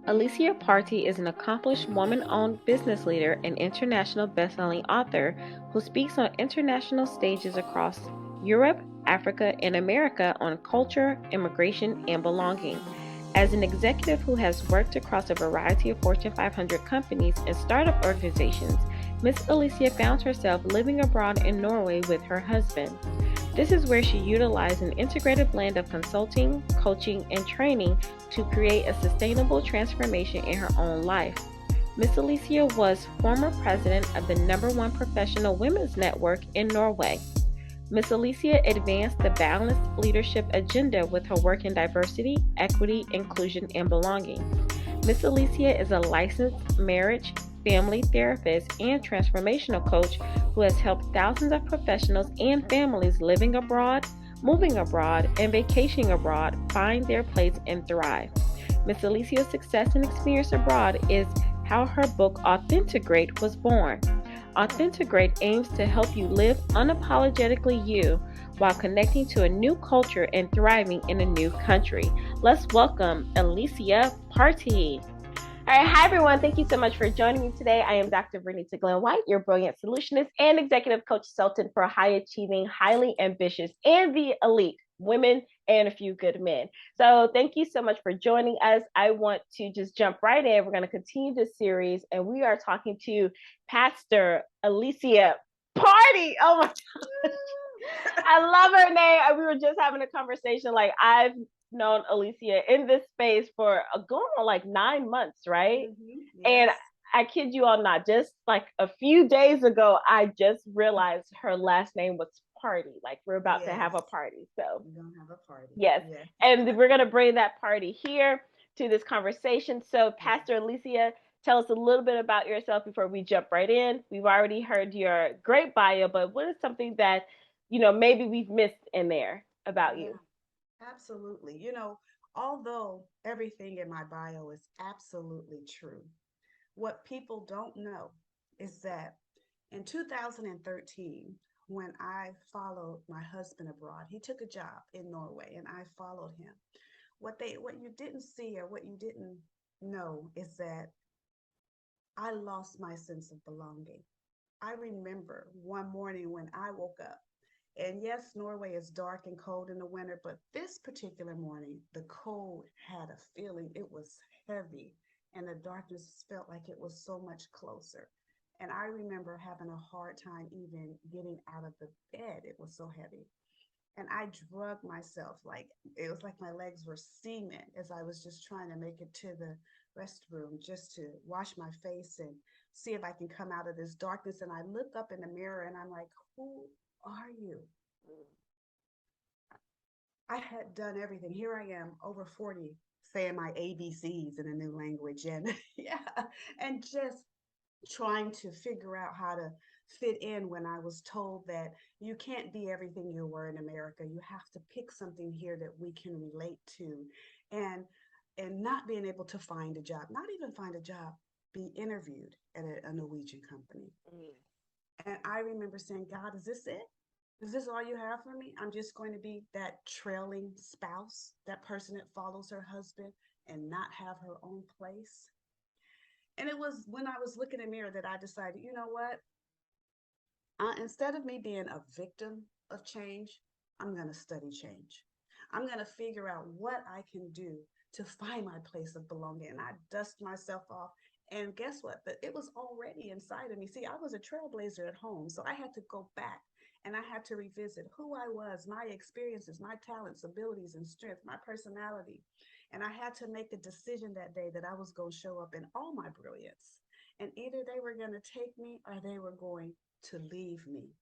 Alicia Partee is an accomplished woman-owned business leader and international best-selling author who speaks on international stages across Europe, Africa, and America on culture, immigration, and belonging. As an executive who has worked across a variety of Fortune 500 companies and startup organizations, Miss Alicia found herself living abroad in Norway with her husband. This is where she utilized an integrated blend of consulting, coaching, and training to create a sustainable transformation in her own life. Miss Alicia was former president of the #1 professional women's network in Norway. Miss Alicia advanced the balanced leadership agenda with her work in diversity, equity, inclusion, and belonging. Miss Alicia is a licensed marriage, family therapist, and transformational coach who has helped thousands of professionals and families living abroad, moving abroad, and vacationing abroad find their place and thrive. Miss Alicia's success and experience abroad is how her book Authentigrate was born. Authentigrate aims to help you live unapologetically you while connecting to a new culture and thriving in a new country. Let's welcome Alicia Partee. All right, hi everyone. Thank you so much for joining me today. I am Dr. Vernita Glenn-White, your brilliant solutionist and executive coach consultant for high achieving, highly ambitious, and the elite women and a few good men. So thank you so much for joining us. I want to just jump right in. We're going to continue this series, and we are talking to Pastor Alicia Partee. Oh my God. I love her name. We were just having a conversation. Like, I've known Alicia in this space for going on like 9 months, right? Yes. And I kid you all not, just like a few days ago, I just realized her last name was Party. Like, we're about to have a party. So we're gonna have a party. Yes. And we're gonna bring that party here to this conversation. So Pastor Alicia, tell us a little bit about yourself before we jump right in. We've already heard your great bio, but what is something that, maybe we've missed in there about you? Absolutely. Although everything in my bio is absolutely true, what people don't know is that in 2013, when I followed my husband abroad, he took a job in Norway and I followed him. What you didn't see or what you didn't know is that I lost my sense of belonging. I remember one morning when I woke up. And yes, Norway is dark and cold in the winter, but this particular morning, the cold had a feeling. It was heavy, and the darkness felt like it was so much closer. And I remember having a hard time even getting out of the bed. It was so heavy. And I drug myself like it was like my legs were cement as I was just trying to make it to the restroom just to wash my face and see if I can come out of this darkness. And I look up in the mirror and I'm like, who are you? I had done everything. Here I am, over 40, saying my ABCs in a new language, and yeah, and just trying to figure out how to fit in when I was told that you can't be everything you were in America. You have to pick something here that we can relate to, and not being able to find a job, not even find a job, be interviewed at a Norwegian company. And I remember saying, God, is this it? Is this all you have for me? I'm just going to be that trailing spouse, that person that follows her husband and not have her own place. And it was when I was looking in the mirror that I decided, you know what? Instead of me being a victim of change, I'm going to study change. I'm going to figure out what I can do to find my place of belonging. And I dust myself off. And guess what? It was already inside of me. See, I was a trailblazer at home. So I had to go back and I had to revisit who I was, my experiences, my talents, abilities, and strength, my personality. And I had to make a decision that day that I was going to show up in all my brilliance. And either they were going to take me or they were going to leave me.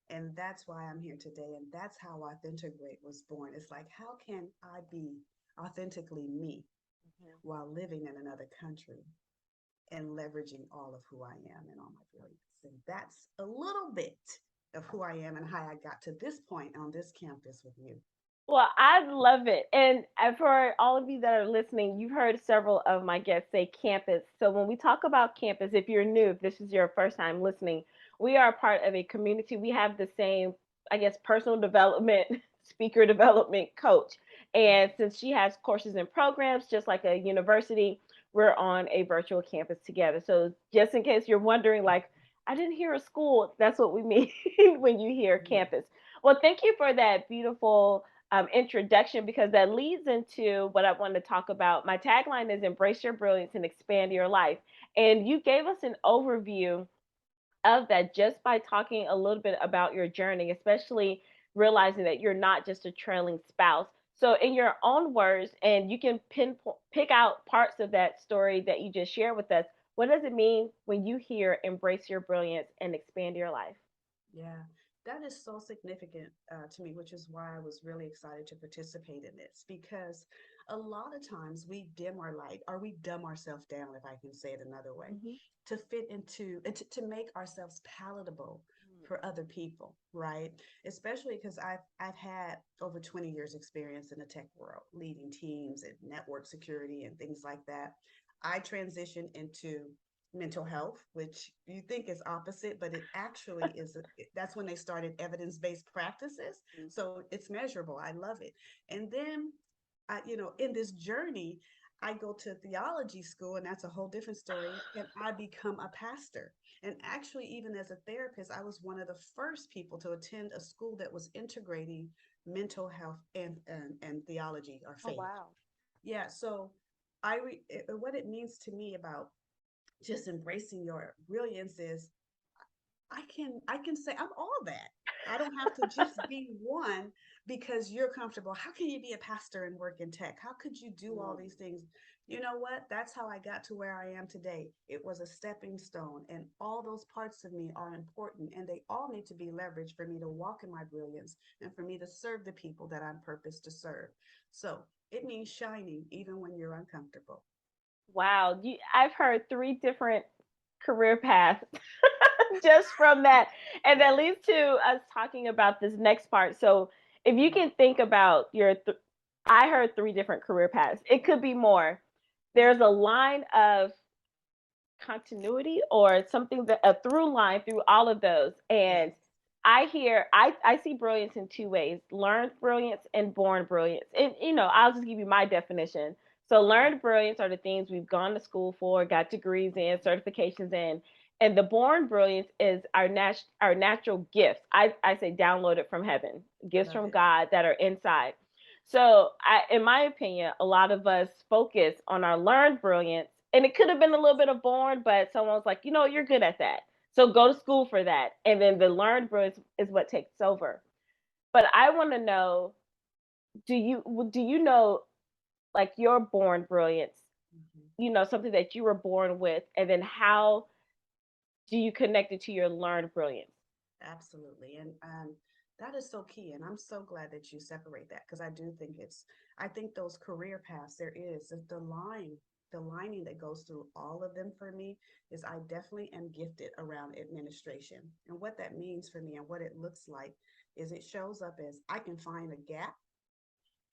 And that's why I'm here today. And that's how Authentigrate was born. It's like, how can I be authentically me while living in another country and leveraging all of who I am and all my brilliance? And that's a little bit of who I am and how I got to this point on this campus with you. Well, I love it. And for all of you that are listening, you've heard several of my guests say campus. So when we talk about campus, if you're new, if this is your first time listening, we are part of a community. We have the same, I guess, personal development speaker development coach. And since she has courses and programs, just like a university, we're on a virtual campus together. So just in case you're wondering, like, I didn't hear a school, that's what we mean when you hear Mhm. campus. Well, thank you for that beautiful introduction, because that leads into what I wanted to talk about. My tagline is embrace your brilliance and expand your life. And you gave us an overview of that just by talking a little bit about your journey, especially realizing that you're not just a trailing spouse. So, in your own words, and you can pick out parts of that story that you just shared with us, what does it mean when you hear embrace your brilliance and expand your life? Yeah, that is so significant to me, which is why I was really excited to participate in this because a lot of times we dim our light or we dumb ourselves down, if I can say it another way, Mm-hmm. to fit into and to make ourselves palatable for other people, right? Especially because I've had over 20 years experience in the tech world, leading teams and network security and things like that. I transitioned into mental health, which you think is opposite, but it actually is. That's when they started evidence-based practices. So it's measurable. I love it. And then, in this journey, I go to theology school, and that's a whole different story. And I become a pastor. And actually, even as a therapist, I was one of the first people to attend a school that was integrating mental health and theology or Oh, faith. wow. Yeah. So what it means to me about just embracing your brilliance is I can say I'm all that. I don't have to just be one because you're comfortable. How can you be a pastor and work in tech? How could you do all these things? You know what? That's how I got to where I am today. It was a stepping stone, and all those parts of me are important, and they all need to be leveraged for me to walk in my brilliance and for me to serve the people that I'm purposed to serve. So it means shining even when you're uncomfortable. Wow. I've heard three different career paths just from that. And that leads to us talking about this next part. So, if you can think about I heard three different career paths. It could be more. There's a line of continuity or something, that a through line through all of those. And Yes. I see brilliance in two ways: learned brilliance and born brilliance. And I'll just give you my definition. So learned brilliance are the things we've gone to school for, got degrees in, certifications in. And the born brilliance is our natural gifts. I say downloaded from heaven, gifts Love from it. God that are inside. So, in my opinion, a lot of us focus on our learned brilliance, and it could have been a little bit of born, but someone was like, you're good at that. So go to school for that. And then the learned brilliance is what takes over. But I want to know, do you know, like, your born brilliance, Mhm. something that you were born with, and then how do you connect it to your learned brilliance? Absolutely. And that is so key. And I'm so glad that you separate that because I do think I think those career paths, there is the lining that goes through all of them for me is I definitely am gifted around administration. And what that means for me and what it looks like is it shows up as I can find a gap,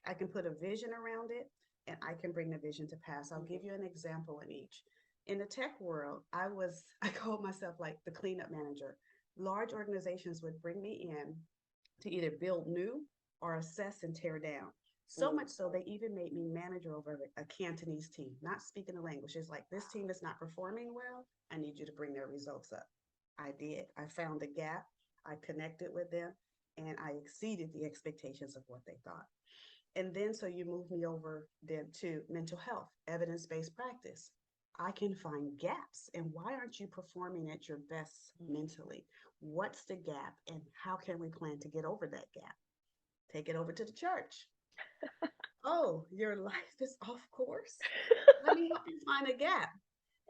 I can put a vision around it, and I can bring the vision to pass. I'll give you an example in each. In the tech world, I called myself like the cleanup manager. Large organizations would bring me in to either build new or assess and tear down. So Mm. much so they even made me manager over a Cantonese team, not speaking the language. It's like this team is not performing well. I need you to bring their results up. I did. I found a gap. I connected with them and I exceeded the expectations of what they thought. And then so you move me over then to mental health, evidence-based practice. I can find gaps. And why aren't you performing at your best mentally? What's the gap and how can we plan to get over that gap? Take it over to the church. Oh, your life is off course. Let me help you find a gap.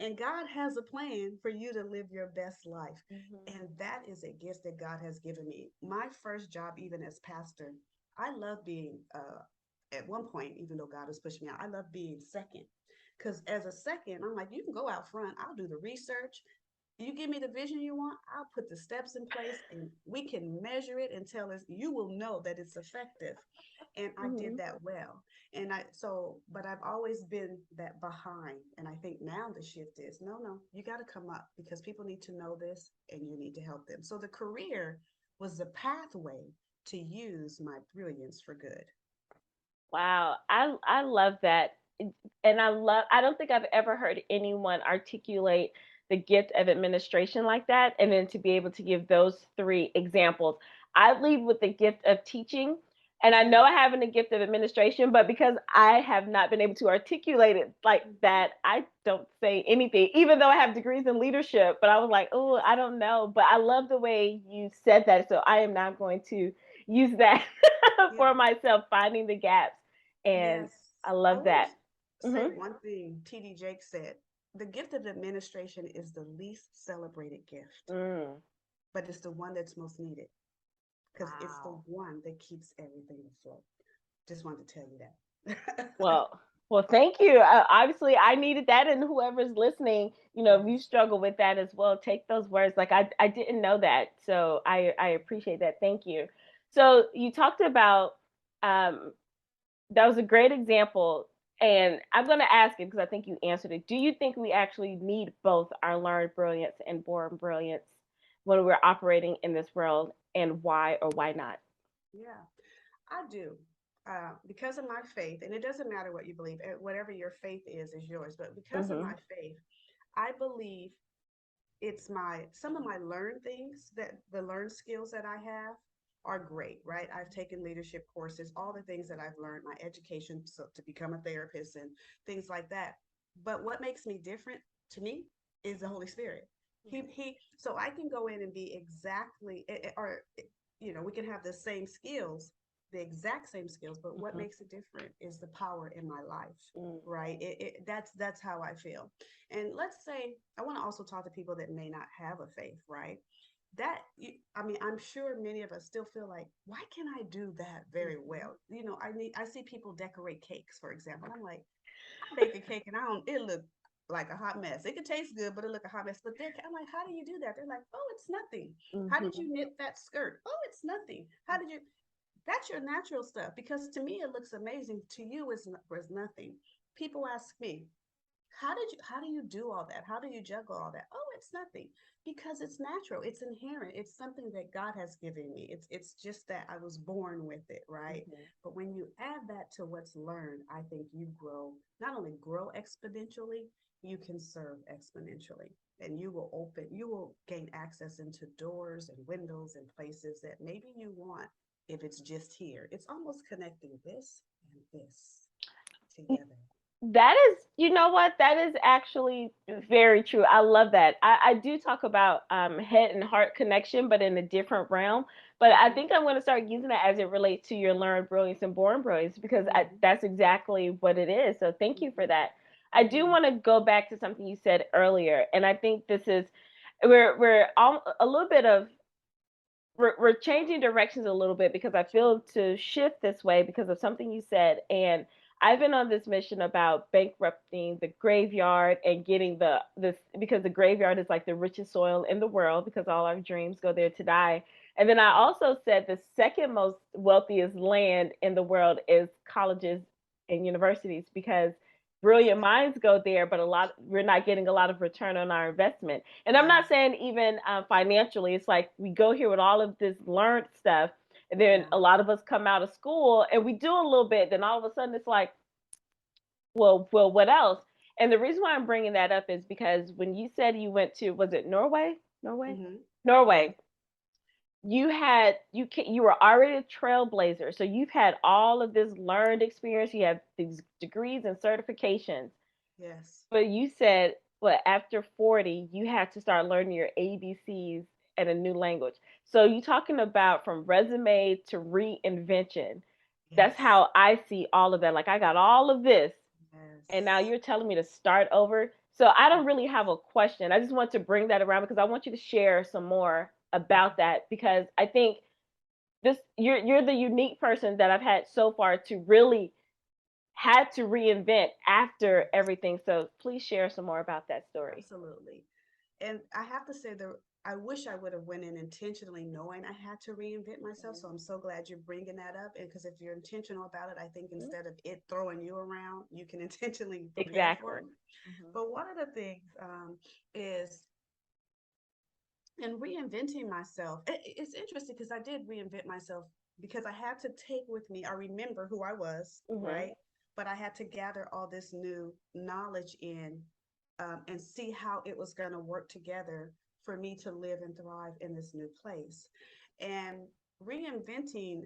And God has a plan for you to live your best life. Mm-hmm. And that is a gift that God has given me. My first job, even as pastor, I love being, at one point, even though God has pushed me out, I love being second. Because as a second, I'm like, you can go out front, I'll do the research. You give me the vision you want, I'll put the steps in place and we can measure it and tell us, you will know that it's effective. And I did Mm-hmm. that well. But I've always been that behind. And I think now the shift is no, you got to come up because people need to know this and you need to help them. So the career was the pathway to use my brilliance for good. Wow, I love that. And I don't think I've ever heard anyone articulate the gift of administration like that, and then to be able to give those three examples. I lead with the gift of teaching, and I know Yeah. I have a gift of administration, but because I have not been able to articulate it like Hmm. that, I don't say anything, even though I have degrees in leadership. But I was like, oh, I don't know. But I love the way you said that, so I am not going to use that Yeah. for myself, finding the gaps, and Yes. I I love want that. to say Hmm. one thing TD Jake said. The gift of administration is the least celebrated gift, Mm. but it's the one that's most needed because it's the Wow. one that keeps everything afloat. Just wanted to tell you that. Well, well, thank you. Obviously, I needed that, and whoever's listening, if you Yes. struggle with that as well, take those words. Like I didn't know that, so I appreciate that. Thank you. So you talked about um, that was a great example, and I'm going to ask it because I think you answered it. Do you think we actually need both our learned brilliance and born brilliance when we're operating in this world, and why or why not? Yeah, I do. Because of my faith, and it doesn't matter what you believe, whatever your faith is yours. But because of Mm-hmm. my faith, I believe it's my some of my learned things that the learned skills that I have are great, right? I've taken leadership courses, all the things that I've learned, my education so to become a therapist and things like that. But what makes me different to me is the Holy Spirit. He so I can go in and be exactly or we can have the same skills, the exact same skills, but what Mm-hmm. makes it different is the power in my life, Mm-hmm. right? That's how I feel. And let's say I want to also talk to people that may not have a faith, right? I mean, I'm sure many of us still feel like, why can I do that very Mm-hmm. well? I see people decorate cakes, for example. I'm like, I bake a cake and I don't, it look like a hot mess. It could taste good, but it look a hot mess. But I'm like, how do you do that? They're like, oh, it's nothing. How did Mm-hmm. you knit that skirt? Oh, it's nothing. How did you? That's your natural stuff because to me it looks amazing. To you, is nothing. People ask me, how do you do all that? How do you juggle all that? Oh, it's nothing because it's natural. It's inherent. It's something that God has given me. It's just that I was born with it, right? Mm-hmm. But when you add that to what's learned, I think you grow, not only grow exponentially, you can serve exponentially. And you will gain access into doors and windows and places that maybe you want if it's just here. It's almost connecting this and this together. That is, you know what? That is actually very true. I love that. I do talk about head and heart connection, but in a different realm. But I Mm-hmm. think I'm going to start using that as it relates to your learned brilliance and born brilliance because Mm-hmm. that's exactly what it is. So thank you for Mm-hmm. that. I do Mm-hmm. want to go back to something you said earlier, and I think this is we're all, a little bit of we're changing directions a little bit because I Sure. feel to shift this way because of something you said. And I've been on this mission about bankrupting the graveyard and getting this because the graveyard is like the richest soil in the world because all our dreams go there to die. And then I Yes. also said the second most wealthiest land in the world is colleges and universities because brilliant Yes. minds go there, but we're not getting a lot of return on our investment. And I'm not Yes. saying even financially. It's like we go here with all of this learned stuff, and then Yeah. a lot of us come out of school and we do a little bit. Then all of a sudden it's like, well, what else? And the reason why I'm bringing that up is because when you said you went to, was it Norway? Norway? Mm-hmm. Yes. Norway. You were already a trailblazer, so you've had all of this learned experience. You have these degrees and certifications, Yes. but you said, well, after 40, you had to start learning your ABCs in a new language. So you talking about from resume to reinvention. That's Yes. how I see all of that. Like I got all of this, and now Yes. you're telling me to start over. So I don't really have a question. I just want to bring that around because I want you to share some more about that because I think this you're the unique person that I've had so far to really had to reinvent after Yes. everything. So please share some more about that story. Absolutely. And I have to say I wish I would have went in intentionally knowing I had to reinvent myself. So I'm so glad you're bringing that up. And because if you're intentional about it, I think Mm-hmm. instead of it throwing you around, you can intentionally prepare for Exactly. it. Mm-hmm. But one of the things is And reinventing myself, it's interesting because I did reinvent myself because I had to take with me, I remember who I was, Mm-hmm. right? But I had to gather all this new knowledge in, and see how it was going to work together for me to live and thrive in this new place. And reinventing,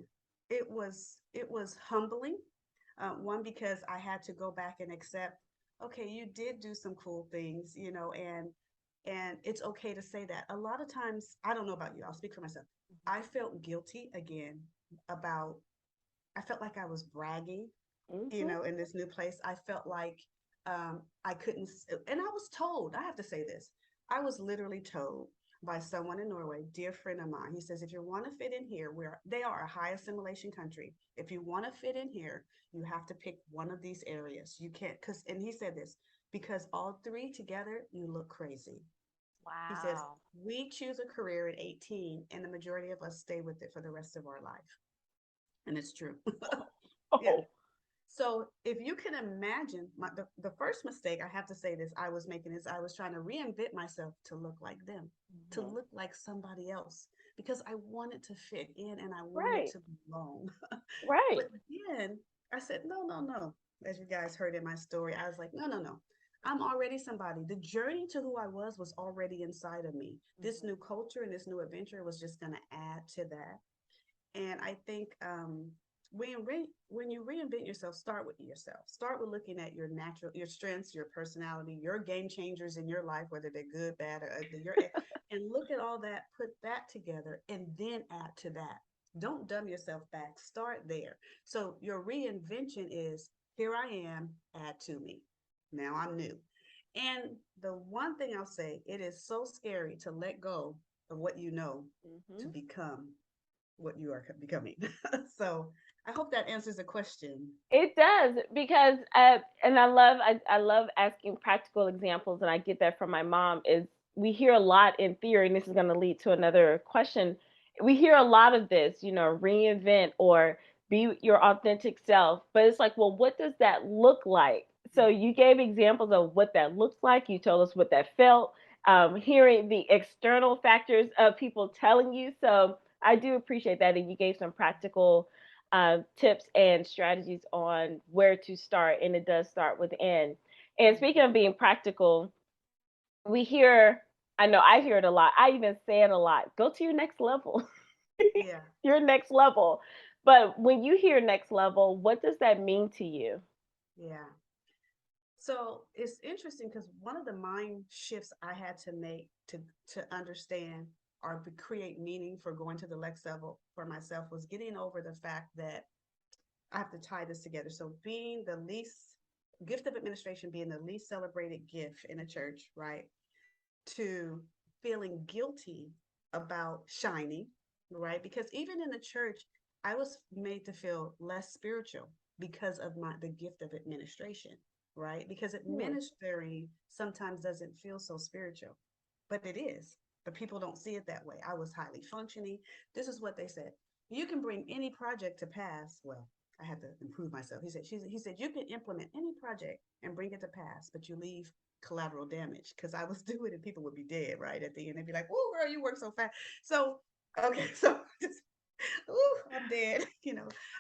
it was humbling. One, because I had to go back and accept, okay, you did do some cool things, and it's okay to say that. A lot of times, I don't know about you, I'll speak for myself. I felt guilty again about, I felt like I was bragging, Mm-hmm. in this new place. I felt like, I couldn't, and I was told, I have to say this, I was literally told by someone in Norway, dear friend of mine. He says, if you want to fit in here, where they are a high assimilation country, if you want to fit in here, you have to pick one of these areas. You can't, because, and he said this, because all three together, you look crazy. He says, Wow. we choose a career at 18, and the majority of us stay with it for the rest of our life. And it's true. Yeah. Oh. So if you can imagine, the first mistake, I have to say this, I was making is I was trying to reinvent myself to look like them, to Mm-hmm. look like somebody else, because I wanted to fit in and I wanted Right. to belong. Right. But then I said, no, no, no. As you guys heard in my story, I was like, no, no, no. I'm already somebody. The journey to who I was already inside of me. This Mm-hmm. new culture and this new adventure was just going to add to that. And I think, when you reinvent yourself, start with yourself. Start with looking at your strengths, your personality, your game changers in your life, whether they're good, bad, or ugly. And look at all that, put that together, and then add to that. Don't dumb yourself back. Start there. So your reinvention is, here I am, add to me. Now I'm new. And the one thing I'll say, it is so scary to let go of what you know to Mm-hmm. become what you are becoming. So I hope that answers the question. It does because and I love asking practical examples, and I get that from my mom. Is we hear a lot in theory, and this is going to lead to another question. We hear a lot of this, reinvent or be your authentic self, but it's like, well, what does that look like? So you gave examples of what that looks like. You told us what that felt. Hearing the external factors of people telling you. So I do appreciate that, and you gave some practical tips and strategies on where to start, and it does start within. And speaking of being practical, we hear, I know I hear it a lot. I even say it a lot. Go to your next level. Yeah, Your next level. But when you hear next level, what does that mean to you? yeah. So it's interesting because one of the mind shifts I had to make to understand or create meaning for going to the next level for myself was getting over the fact that I have to tie this together. So being the least gift of administration, being the least celebrated gift in a church, right? To feeling guilty about shining, right? Because even in the church, I was made to feel less spiritual because of the gift of administration, right? Because Hmm. administering sometimes doesn't feel so spiritual, but it is. But people don't see it that way. I was highly functioning. This is what they said. You can bring any project to pass. Well, I had to improve myself. He said you can implement any project and bring it to pass, but you leave collateral damage because I was doing it. People would be dead right at the end. They'd be like, "Oh, girl, you work so fast." So okay, so just, ooh, I'm dead,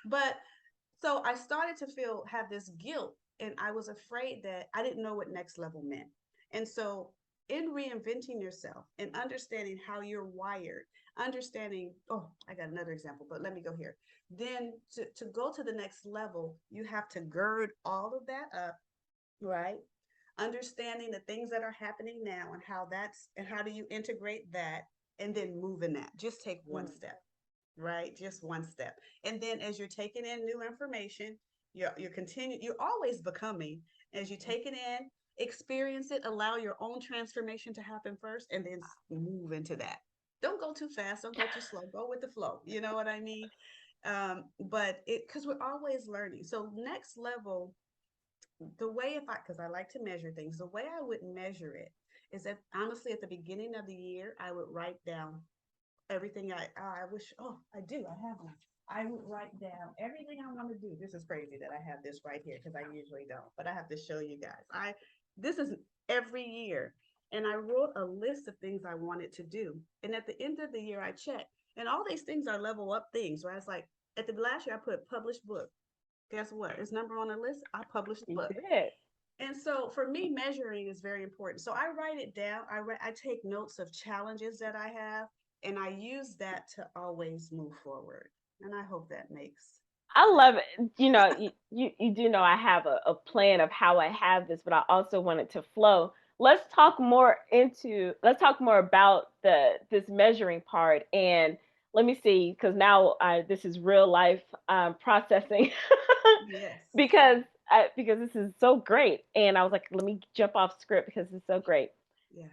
But so I started to have this guilt, and I was afraid that I didn't know what next level meant. And so, in reinventing yourself and understanding how you're wired, understanding, oh, I got another example, but let me go here. Then to go to the next level, you have to gird all of that up, right? Understanding the things that are happening now and how do you integrate that and then move in that. Just take one Mm. step, right? Just one step. And then as you're taking in new information, you're always becoming as you take it in, experience it, allow your own transformation to happen first, and then move into that. Don't go too fast, don't go too slow, go with the flow. You know what I mean? But it because we're always learning. So next level, the way, if I because I like to measure things, the way I would measure it is that honestly at the beginning of the year I would write down everything I wish. Oh, I do. I have one. I would write down everything I want to do. This is crazy that I have this right here because I usually don't, but I have to show you guys. I This is every year. And I wrote a list of things I wanted to do. And at the end of the year, I checked. And all these things are level up things, right? It's like at the last year, I put published book. Guess what? It's number on the list. I published the You book. did. And so for me, measuring is very important. So I write it down. I take notes of challenges that I have, and I use that to always move forward. And I hope that makes I sense. love it. You know, you do know I have a plan of how I have this, but I also want it to flow. Let's talk more about this measuring part. And let me see, because now this is real life processing Yes. because this is so great. And I was like, let me jump off script because it's so great. Yeah.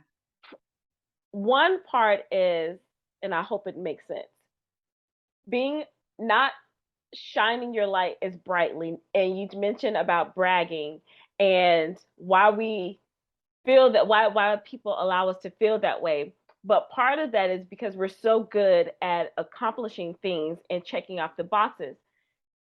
One part is, and I hope it makes sense, being not shining your light as brightly. And you mentioned about bragging and why we feel that, why people allow us to feel that way. But part of that is because we're so good at accomplishing things and checking off the boxes.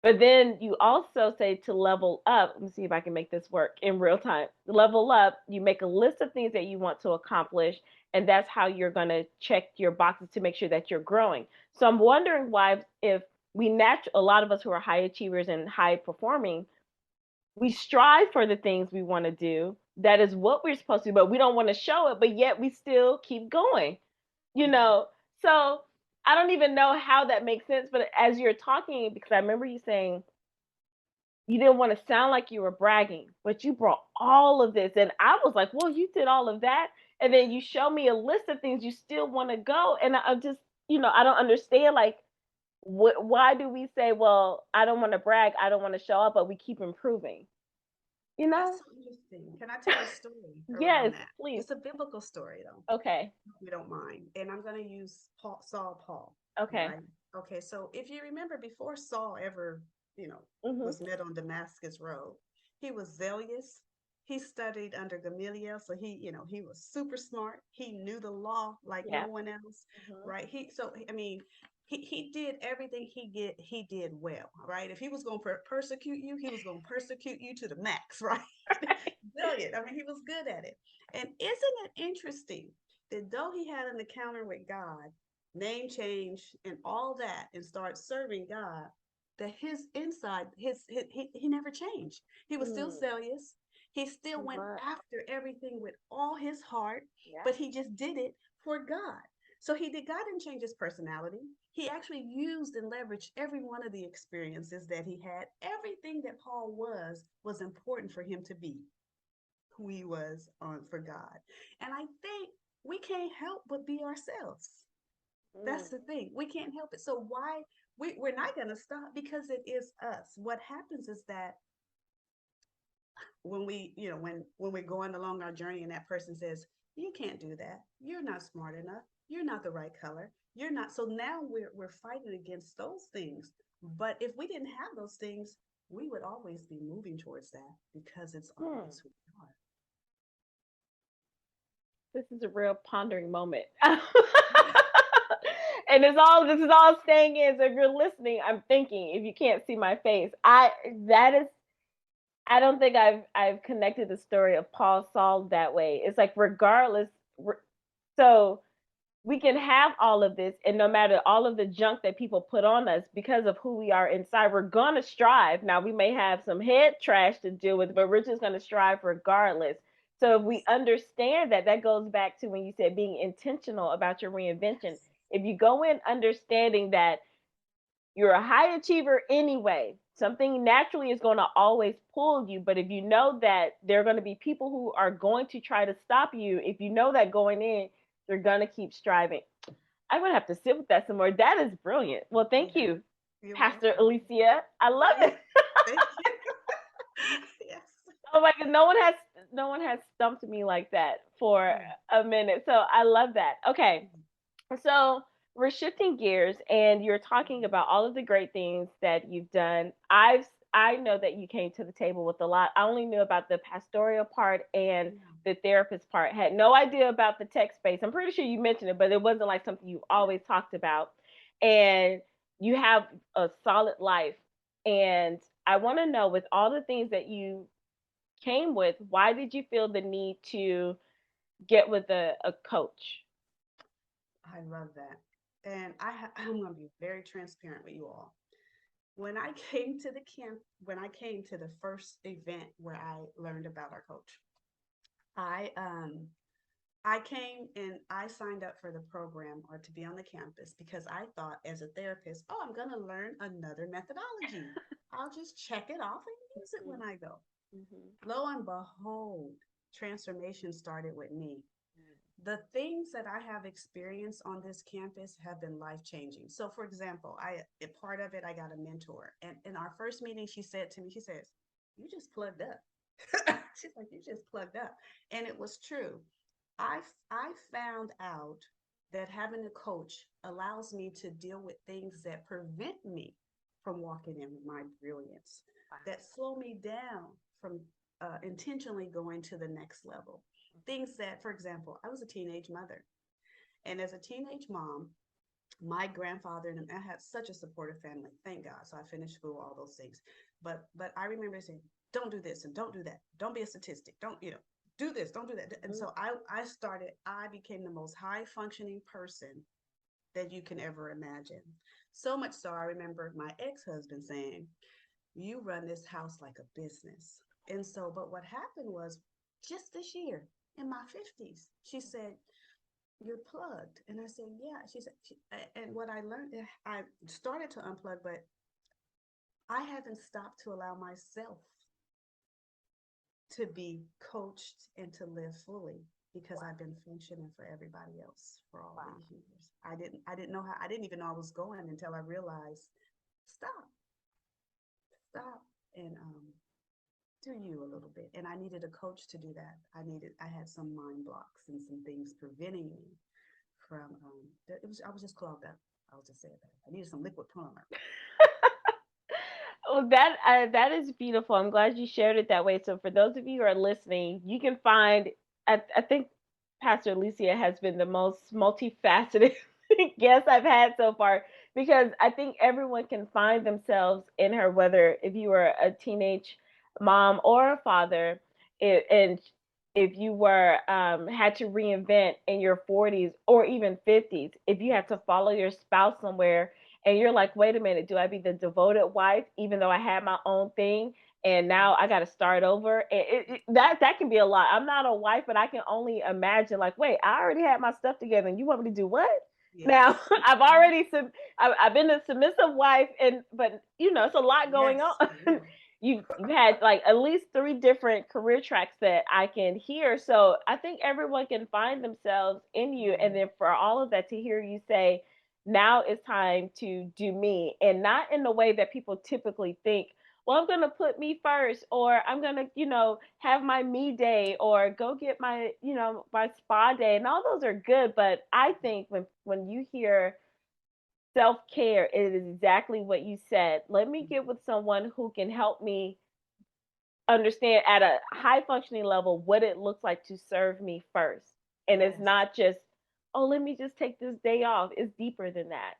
But then you also say to level up. Let me see if I can make this work in real time. Level up, you make a list of things that you want to accomplish, and that's how you're going to check your boxes to make sure that you're growing. So I'm wondering why, if a lot of us who are high achievers and high performing, we strive for the things we want to do. That is what we're supposed to do, but we don't want to show it, but yet we still keep going, you Yeah. know? So I don't even know how that makes sense, but as you're talking, because I remember you saying you didn't want to sound like you were bragging, but you brought all of this. And I was like, well, you did all of that. And then you show me a list of things you still want to go. And I'm just, I don't understand, like, why do we say, well, I don't want to brag, I don't want to show up, but we keep improving, you That's know? so interesting. Can I tell a story around Yes, that? please. It's a biblical story, though, Okay. if you don't mind. And I'm going to use Paul, Okay. right? Okay, so if you remember, before Saul ever, you know, Mhm. was met on Damascus Road, he was zealous. He studied under Gamaliel, so he was super smart. He knew the law like no Yeah. one else, Mhm. right? I mean, he did everything he did well, right? If he was going to persecute you, he was going to persecute you to the max, right? Brilliant. I mean, he was good at it. And isn't it interesting that though he had an encounter with God, name change and all that, and start serving God, that his inside, he never changed. He was still Mm. zealous. He still went What? after everything with all his heart, Yeah. but he just did it for God. So God didn't change his personality. He actually used and leveraged every one of the experiences that he had. Everything that Paul was important for him to be who he was on for God. And I think we can't help but be ourselves. Mm. That's the thing. We can't help it. So why we're not going to stop because it is us. What happens is that when when we're going along our journey and that person says, "You can't do that. You're not smart enough. You're not the right color. You're not." So now we're fighting against those things. But if we didn't have those things, we would always be moving towards that because it's Hmm. always who we are. This is a real pondering moment. And this is all staying in. So if you're listening, I'm thinking, if you can't see my face, that is I don't think I've connected the story of Paul Saul that way. It's like regardless, so we can have all of this, and no matter all of the junk that people put on us because of who we are inside, we're gonna strive. Now we may have some head trash to deal with, but we're just gonna strive regardless. So if we Yes. understand that, that goes back to when you said being intentional about your reinvention. Yes. If you go in understanding that you're a high achiever anyway, something naturally is going to always pull you. But if you know that there are going to be people who are going to try to stop you, if you know that going in, you're going to keep striving. I'm going to have to sit with that some more. That is brilliant. Well, thank Yeah. you, You're Pastor welcome. Alicia. I love Yeah. it. Thank you. Yes. Oh my god, no one has stumped me like that for Yeah. a minute. So I love that. Okay. So we're shifting gears, and you're talking about all of the great things that you've done. I know that you came to the table with a lot. I only knew about the pastoral part and Yeah. the therapist part. Had no idea about the tech space. I'm pretty sure you mentioned it, but it wasn't like something you Yeah. always talked about. And you have a solid life. And I want to know, with all the things that you came with, why did you feel the need to get with a coach? I love that. And I'm going to be very transparent with you all. When I came to the camp, when I came to the first event where I learned about our coach, I I came and I signed up for the program or to be on the campus because I thought as a therapist, oh, I'm going to learn another methodology. I'll just check it off and use it when I go. Mm-hmm. Lo and behold, transformation started with me. The things that I have experienced on this campus have been life changing. So, for example, a part of it, I got a mentor, and in our first meeting, she said to me, she says, "You just plugged up." She's like, "You just plugged up," and it was true. I found out that having a coach allows me to deal with things that prevent me from walking in my brilliance, that slow me down from intentionally going to the next level. Things that, for example, I was a teenage mother. And as a teenage mom, my grandfather and I had such a supportive family. Thank God. So I finished school, all those things. But I remember saying, don't do this and don't do that. Don't be a statistic. Don't, do this, don't do that. And so I became the most high functioning person that you can ever imagine. So much so I remember my ex-husband saying, you run this house like a business. And so, but what happened was just this year in my 50s, she said, you're plugged. And I said, yeah. She said, and what I learned, I started to unplug, but I haven't stopped to allow myself to be coached and to live fully because I've been functioning for everybody else for all Wow. these years. I didn't know how, I didn't even know I was going until I realized, stop, stop. And do you a little bit. And I needed a coach to do that. I had some mind blocks and some things preventing me from, I was just clogged up. I'll just say that. I needed some liquid plumber. Well, that is beautiful. I'm glad you shared it that way. So for those of you who are listening, you can find. I think Pastor Alicia has been the most multifaceted guest I've had so far because I think everyone can find themselves in her. Whether if you were a teenage mom or a father, and if you were had to reinvent in your 40s or even 50s, if you had to follow your spouse somewhere and you're like, wait a minute, do I be the devoted wife even though I had my own thing and now I got to start over? That can be a lot. I'm not a wife, but I can only imagine like, wait, I already had my stuff together and you want me to do what? Now Yes. I've already I've been a submissive wife, and but it's a lot going Yes. on. Yeah. You've had like at least three different career tracks that I can hear. So I think everyone can find themselves in you. And Mm. then for all of that to hear you say, now it's time to do me, and not in the way that people typically think, well, I'm going to put me first, or I'm going to, have my me day, or go get my, my spa day. And all those are good. But I think when you hear self care, it is exactly what you said. Let me get with someone who can help me understand at a high functioning level what it looks like to serve me first. And it's Yes. not just, oh, let me just take this day off. It's deeper than that.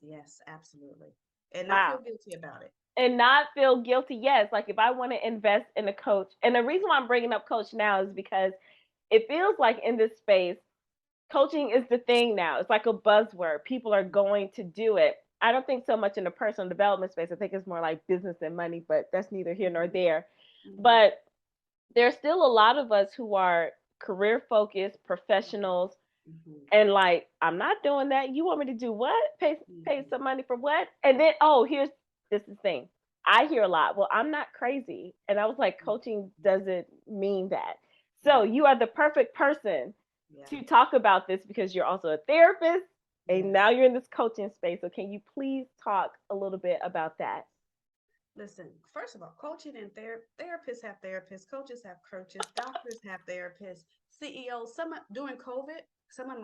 Yes, absolutely. And not feel Wow. guilty about it. And not feel guilty. Yes. Like if I want to invest in a coach, and the reason why I'm bringing up coach now is because it feels like in this space, coaching is the thing now. It's like a buzzword. People are going to do it. I don't think so much in the personal development space. I think it's more like business and money, but that's neither here nor Mm-hmm. there. Mm-hmm. But there's still a lot of us who are career focused professionals, Mm-hmm. and like, I'm not doing that. You want me to do what? Pay Mm-hmm. some money for what? And then, oh, here's this is the thing. I hear a lot. Well, I'm not crazy. And I was like, coaching Mm-hmm. doesn't mean that. So Right. you are the perfect person Yeah. to talk about this because you're also a therapist and now Yes. you're in this coaching space. So can you please talk a little bit about that? Listen, first of all, coaching and therapists have therapists, coaches have coaches, doctors have therapists, CEOs. During COVID, some of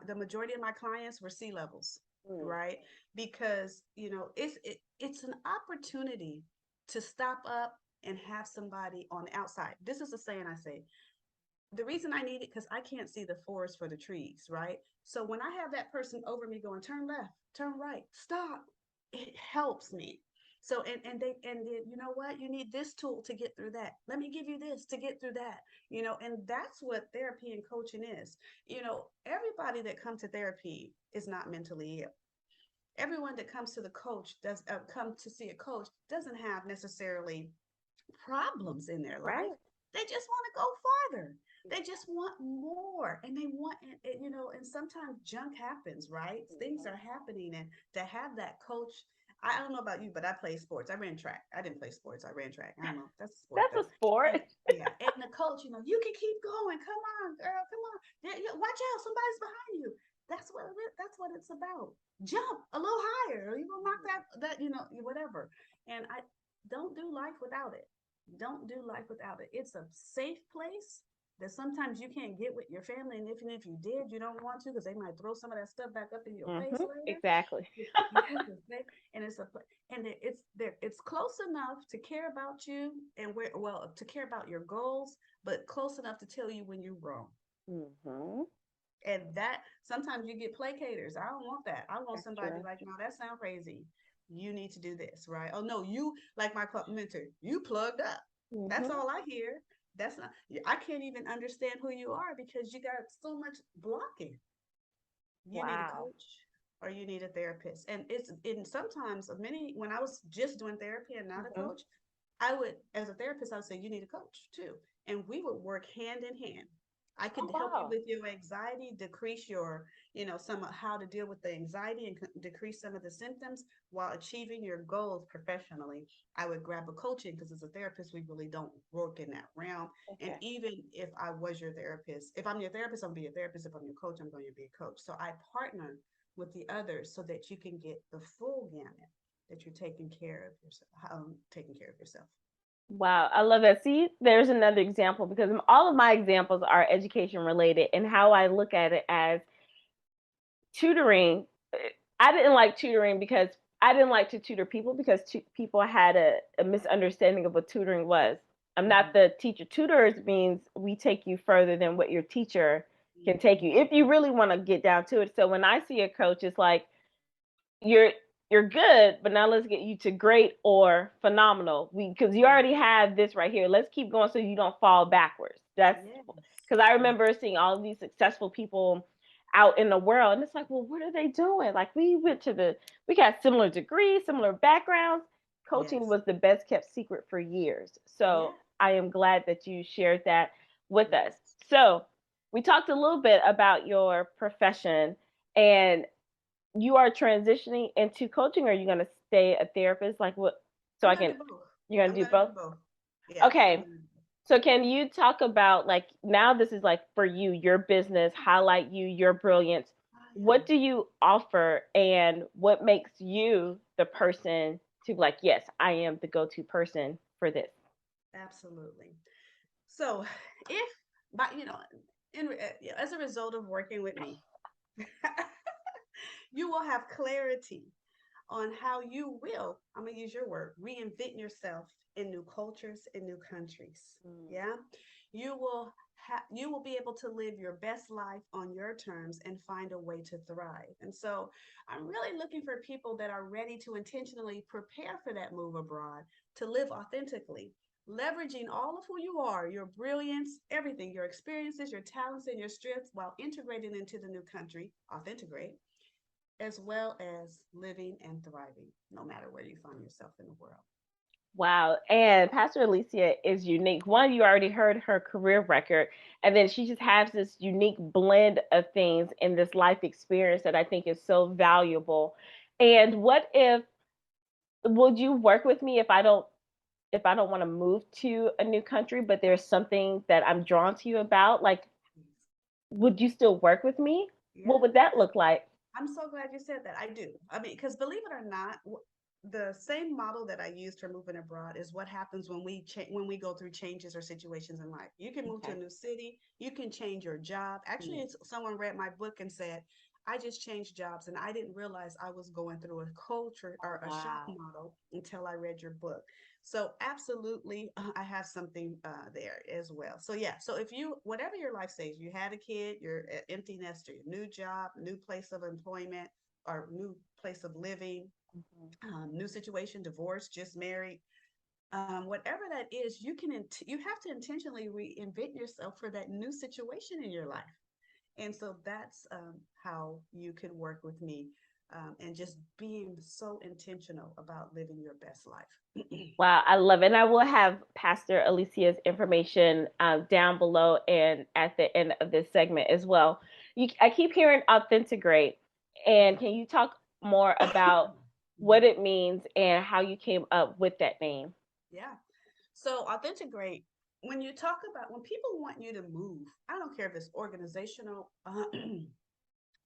the majority of my clients were C levels, Mm. right? Because it's an opportunity to stop up and have somebody on the outside. This is a saying I say. The reason I need it because I can't see the forest for the trees, right? So when I have that person over me going, turn left, turn right, stop, it helps me. So and you know what? You need this tool to get through that. Let me give you this to get through that. And that's what therapy and coaching is. Everybody that comes to therapy is not mentally ill. Everyone that comes to the coach does come to see a coach doesn't have necessarily problems in their life. Right. They just want to go farther. They just want more, and they want, and sometimes junk happens, right? Things are happening, and to have that coach. I don't know about you, but I play sports. I ran track. I didn't play sports. I ran track. I don't know. That's a sport That's though. a sport. And yeah, and the coach, you can keep going. Come on, girl. Come on. Yeah, yeah, watch out. Somebody's behind you. That's what it's about. Jump a little higher, or you gonna knock that whatever. And I don't do life without it. Don't do life without it. It's a safe place that sometimes you can't get with your family, and if you did, you don't want to because they might throw some of that stuff back up in your face later. Exactly. Yes, and it's there. It's close enough to care about you and to care about your goals, but close enough to tell you when you're wrong. Hmm. And that sometimes you get placaters. I don't want that. I want That's somebody to be true. like, no, that sounds crazy. You need to do this, right? Oh no, you like my club mentor. You plugged up. That's Hmm. all I hear. That's not. I can't even understand who you are because you got so much blocking. You need a Wow. coach or you need a therapist. And it's in sometimes many when I was just doing therapy and not a Hmm. coach, I would, as a therapist, I would say, you need a coach too. And we would work hand in hand. I Oh, could help you wow. with your anxiety, decrease some of how to deal with the anxiety and decrease some of the symptoms while achieving your goals professionally. I would grab a coaching because as a therapist, we really don't work in that realm. And Okay. even if I was your therapist, if I'm your therapist, I'm going to be a therapist. If I'm your coach, I'm going to be a coach. So I partner with the others so that you can get the full gamut that you're taking care of yourself, taking care of yourself. Wow, I love that. See, there's another example because all of my examples are education related and how I look at it as tutoring. I didn't like tutoring because I didn't like to tutor people because people had a misunderstanding of what tutoring was. I'm not Mm-hmm. the teacher. Tutors means we take you further than what your teacher can take you if Mm-hmm. you really want to get down to it. So when I see a coach, it's like you're you're good, but now let's get you to great or phenomenal. Because you Yes. already have this right here. Let's keep going so you don't fall backwards. That's Yes. because I Yes. remember seeing all of these successful people out in the world, and it's like, well, what are they doing? Like we got similar degrees, similar backgrounds. Coaching Yes. was the best kept secret for years. So Yes. I am glad that you shared that with us. Yes. So we talked a little bit about your profession and you are transitioning into coaching, or are you going to stay a therapist? Like what? So I'm I gonna can, do both. you're going I'm to do gonna do both? both. Yeah. I'm Okay. gonna do both. So can you talk about like now this is like for you, your business, highlight you, your brilliance. Oh, yeah. What do you offer and what makes you the person to like, yes, I am the go-to person for this? Absolutely. So, if but as a result of working with me, you will have clarity on how you will, I'm going to use your word, reinvent yourself in new cultures, in new countries. Mm. Yeah. You will be able to live your best life on your terms and find a way to thrive. And so I'm really looking for people that are ready to intentionally prepare for that move abroad, to live authentically, leveraging all of who you are, your brilliance, everything, your experiences, your talents, and your strengths while integrating into the new country, Authenticate, as well as living and thriving, no matter where you find yourself in the world. Wow. And Pastor Alicia is unique. One, you already heard her career record, and then she just has this unique blend of things in this life experience that I think is so valuable. And what if would you work with me if I don't want to move to a new country, but there's something that I'm drawn to you about? Like, would you still work with me? What Yeah, would that look like? I'm so glad you said that. I do. I mean, because believe it or not, the same model that I used for moving abroad is what happens when when we go through changes or situations in life. You can move to a Okay. new city, you can change your job. Actually, Mm. someone read my book and said, "I just changed jobs and I didn't realize I was going through a culture or a shock Wow. model until I read your book." So absolutely, I have something there as well. So yeah, so if you whatever your life stage, you had a kid, you're an empty nester, new job, new place of employment, or new place of living, Mhm. new situation, divorce, just married, whatever that is, you have to intentionally reinvent yourself for that new situation in your life. And so that's how you can work with me, and just being so intentional about living your best life. Wow, I love it. And I will have Pastor Alicia's information down below and at the end of this segment as well. I keep hearing Authentigrate, and can you talk more about what it means and how you came up with that name? Yeah. So Authenticate, when people want you to move, I don't care if it's organizational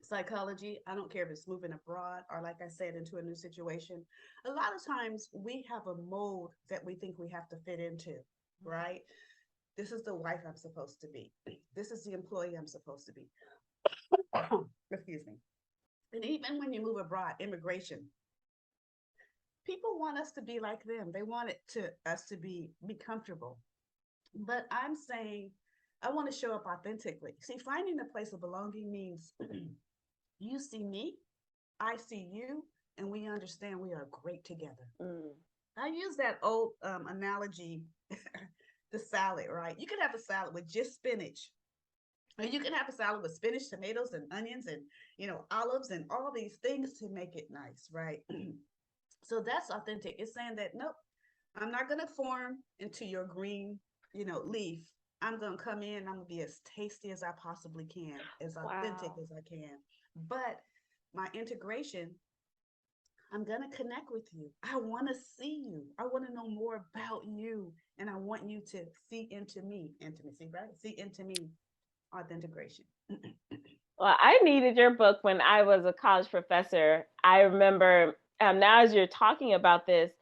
psychology, I don't care if it's moving abroad or, like I said, into a new situation. A lot of times we have a mold that we think we have to fit into, right? This is the wife I'm supposed to be. This is the employee I'm supposed to be. Excuse me. And even when you move abroad, immigration, people want us to be like them. They want us to be comfortable. But I'm saying I want to show up authentically. See, finding a place of belonging means you see me, I see you, and we understand we are great together. Mm. I use that old analogy, the salad, right? You can have a salad with just spinach, or you can have a salad with spinach, tomatoes, and onions, and olives, and all these things to make it nice, right? So that's authentic. It's saying that nope, I'm not gonna form into your green, leaf. I'm gonna come in. I'm gonna be as tasty as I possibly can, as authentic Wow. as I can. But my integration, I'm gonna connect with you. I want to see you. I want to know more about you, and I want you to see into me. Intimacy, right? See into me. Authenticration. Well, I needed your book when I was a college professor. I remember now as you're talking about this,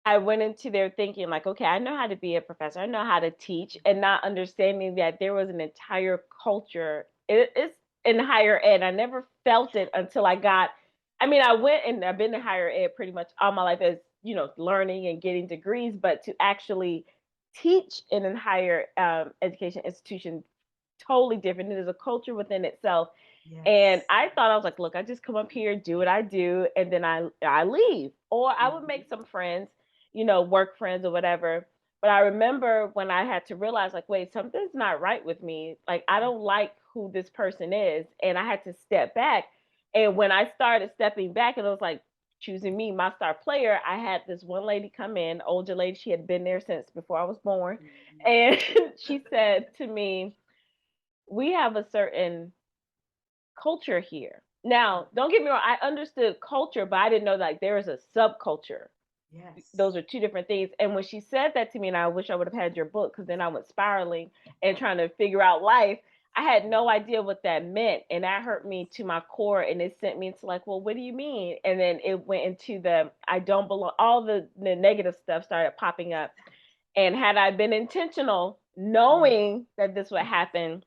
I went into there thinking like, okay, I know how to be a professor. I know how to teach, and not understanding that there was an entire culture. It's in higher ed. I never felt it until I got. I mean, I went and I've been in higher ed pretty much all my life as learning and getting degrees, but to actually teach in a higher education institution, totally different. It is a culture within itself. And Yes. I thought, I was like, look, I just come up here, do what I do, and then I leave. Or I would Mhm. make some friends, work friends or whatever. But I remember when I had to realize, like, wait, something's not right with me. Like, I don't like who this person is. And I had to step back. And when I started stepping back, and it was like choosing me, my star player, I had this one lady come in, older lady. She had been there since before I was born. Mhm. And she said to me, we have a certain culture here. Now, don't get me wrong, I understood culture, but I didn't know like there is a subculture. Yes. Those are two different things. And when she said that to me, and I wish I would have had your book because then I went spiraling and trying to figure out life. I had no idea what that meant. And that hurt me to my core. And it sent me into like, well, what do you mean? And then it went into the I don't belong, all the negative stuff started popping up. And had I been intentional, Yes. knowing that this would happen,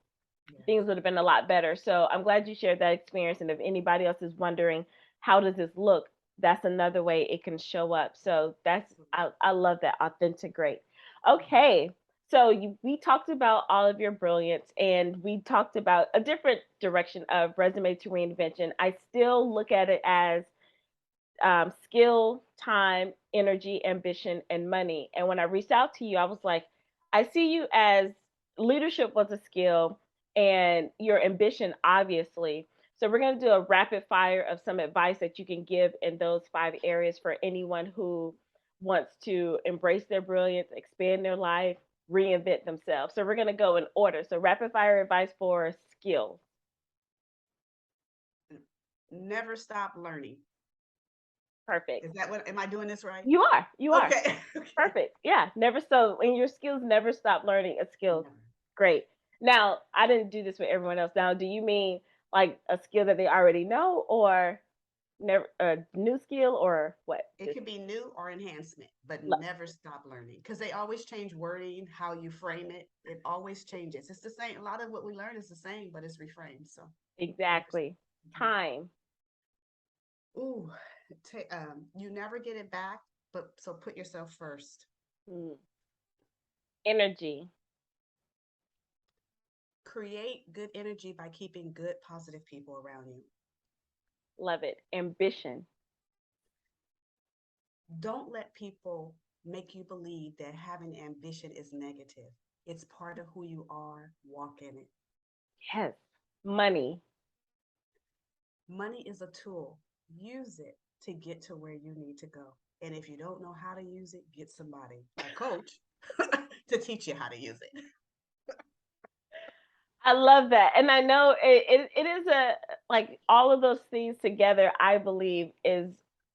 things Yes. would have been a lot better. So I'm glad you shared that experience. And if anybody else is wondering, how does this look? That's another way it can show up. So Absolutely. I love that. Authentigrate. Yes. Okay. So we talked about all of your brilliance and we talked about a different direction of resume to reinvention. I still look at it as skill, time, energy, ambition, and money. And when I reached out to you, I was like, I see you as leadership was a skill and your ambition, obviously. So we're going to do a rapid fire of some advice that you can give in those 5 areas for anyone who wants to embrace their brilliance, expand their life, reinvent themselves. So we're going to go in order. So rapid fire advice for skills. Never stop learning. Perfect. Is that what, am I doing this right? You are. You are. Okay. Okay. Perfect. Yeah. Never so and your skills never stop learning a skill. Never. Great. Now, I didn't do this with everyone else. Now, do you mean like a skill that they already know or never a new skill or what? It Just could be new or enhancement, but never stop learning because they always change wording, how you frame it. It always changes. It's the same. A lot of what we learn is the same, but it's reframed. So never stop. exactly. Mhm. Time. Ooh, you never get it back, but so put yourself first. Mm. Energy. Create good energy by keeping good, positive people around you. Love it. Ambition. Don't let people make you believe that having ambition is negative. It's part of who you are. Walk in it. Yes. Money. Money is a tool. Use it to get to where you need to go. And if you don't know how to use it, get somebody, a coach, to teach you how to use it. I love that. And I know it is a, like, all of those things together, I believe, is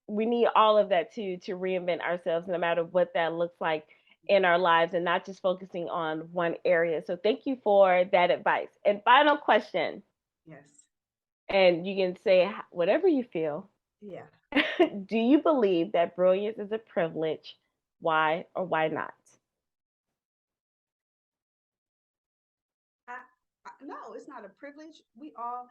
we need all of that too to reinvent ourselves, no matter what that looks like in our lives, and not just focusing on one area. So thank you for that advice. And final question, Yes. and you can say whatever you feel. Yeah. Do you believe that brilliance is a privilege? Why or why not? I, no, it's not a privilege. We all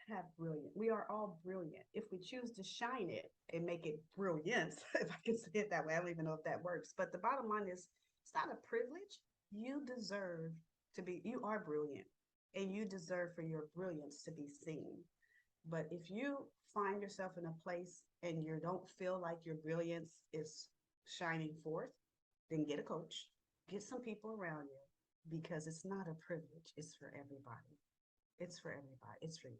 have brilliant. We are all brilliant. If we choose to shine it and make it brilliance, if I can say it that way, I don't even know if that works. But the bottom line is, it's not a privilege. You deserve to be. You are brilliant, and you deserve for your brilliance to be seen. But if you find yourself in a place and you don't feel like your brilliance is shining forth, then get a coach, get some people around you, because it's not a privilege. It's for everybody. It's for everybody. It's for you.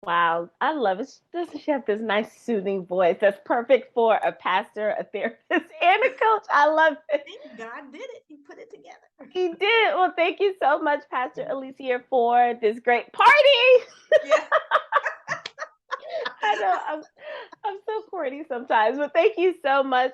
Wow, I love it. Doesn't she have this nice, soothing voice that's perfect for a pastor, a therapist, and a coach? I love it. See, God did it. He put it together. He did. Well, thank you so much, Pastor Alicia, for this great party. Yeah. I know I'm so corny sometimes, but thank you so much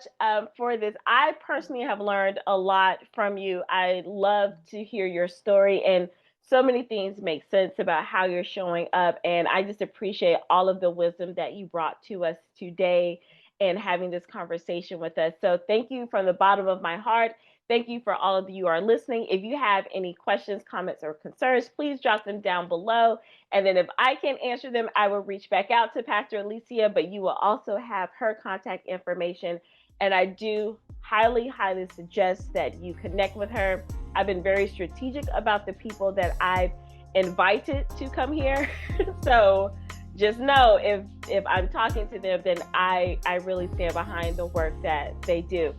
for this. I personally have learned a lot from you. I love to hear your story, and so many things make sense about how you're showing up. And I just appreciate all of the wisdom that you brought to us today and having this conversation with us. So thank you from the bottom of my heart. Thank you for all of you who are listening. If you have any questions, comments, or concerns, please drop them down below. And then if I can answer them, I will reach back out to Pastor Alicia, but you will also have her contact information. And I do highly, highly suggest that you connect with her. I've been very strategic about the people that I've invited to come here. So just know if I'm talking to them, then I really stand behind the work that they do.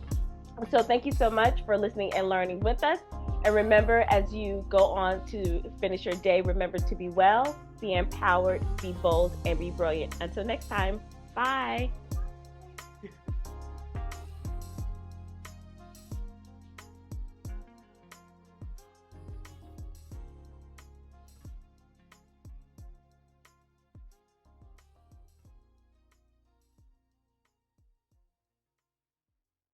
So thank you so much for listening and learning with us. And remember, as you go on to finish your day, remember to be well, be empowered, be bold, and be brilliant. Until next time, bye.